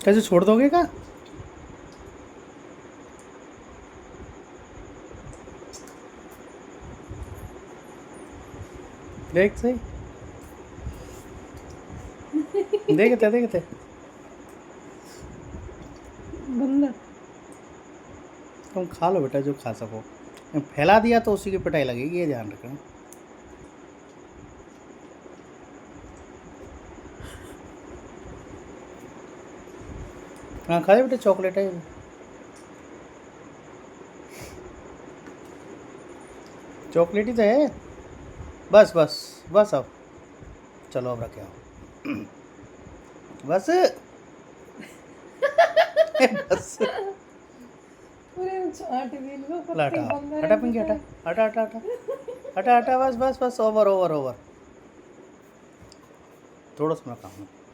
कैसे छोड़ दोगे क्या? देख सही, देखते बंदा तुम खा लो बेटा जो खा सको। फैला दिया तो उसी की पिटाई लगेगी, ये ध्यान रखना। हाँ खा ले बेटा, चॉकलेट है। चॉकलेट ही तो है। बस बस बस, अब चलो अब रखे आओ। बस बस। पूरे चाट भी इनको ला कुत्ते हटा, बंदर हटा है पिंकी, हटा पता हटा हटा हटा हटा हटा, बस बस बस, ओवर ओवर ओवर। थोड़ा सा मैं खाऊंगा।